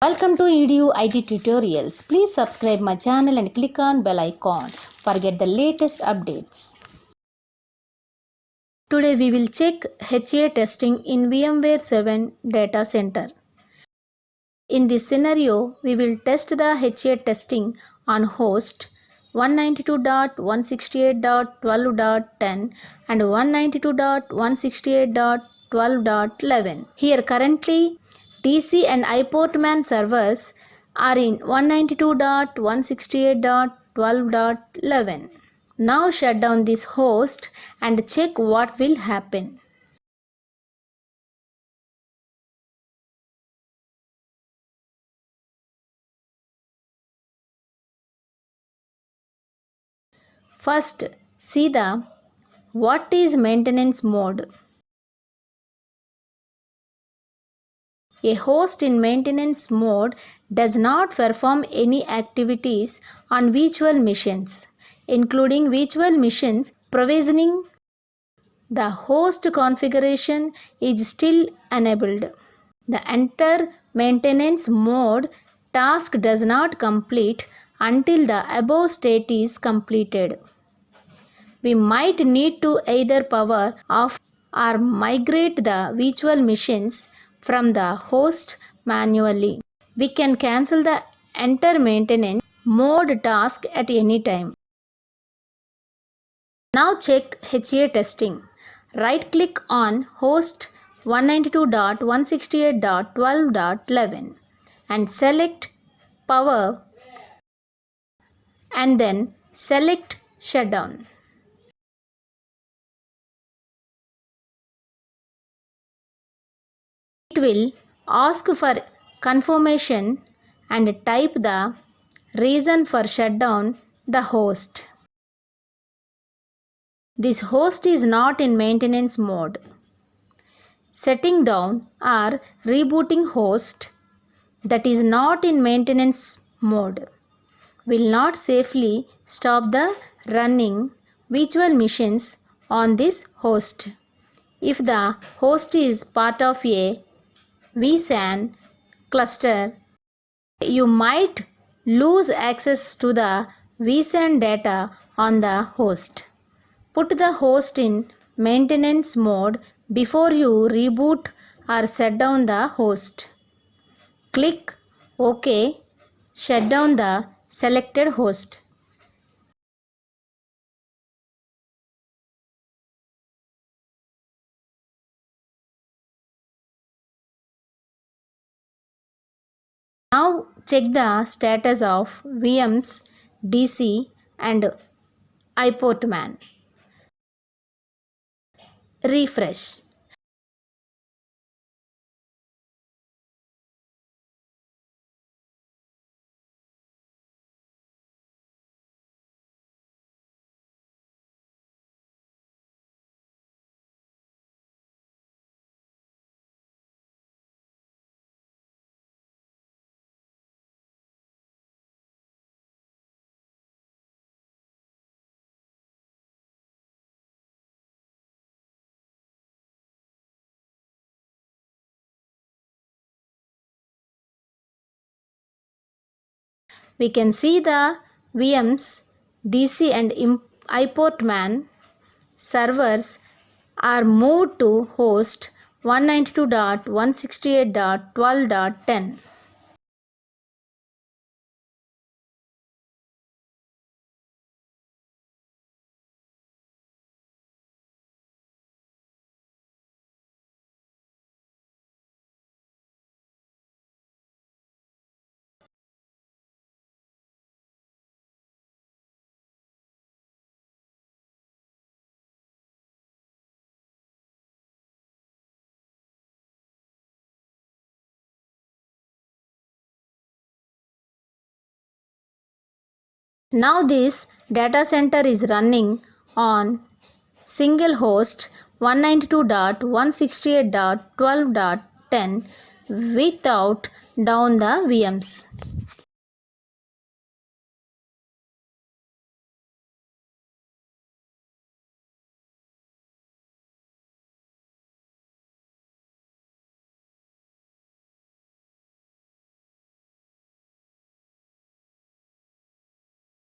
Welcome to EDU IT Tutorials. Please subscribe my channel and click on bell icon for get the latest updates. Today we will check HA testing in VMware 7 data center. In this scenario, we will test the HA testing on host 192.168.12.10 and 192.168.12.11. Here currently DC and iPortman servers are in 192.168.12.11. Now shut down this host and check what will happen. First, see the what is maintenance mode. A host in maintenance mode does not perform any activities on virtual machines, including virtual machines provisioning. The host configuration is still enabled. The enter maintenance mode task does not complete until the above state is completed. We might need to either power off or migrate the virtual machines from the host manually. We can cancel the enter maintenance mode task at any time. Now check HA testing. Right click on host 192.168.12.11 and select power and then select shutdown. It will ask for confirmation and type the reason for shutdown the host. This host is not in maintenance mode. Setting down or rebooting host that is not in maintenance mode will not safely stop the running virtual machines on this host. If the host is part of a vSAN cluster, you might lose access to the vSAN data on the host. Put the host in maintenance mode before you reboot or shut down the host. Click OK. Shut down the selected host. Now check the status of VMs, DC and iPortman. Refresh. We can see the VMs, DC and iPortman servers are moved to host 192.168.12.10. Now this data center is running on single host 192.168.12.10 without down the VMs.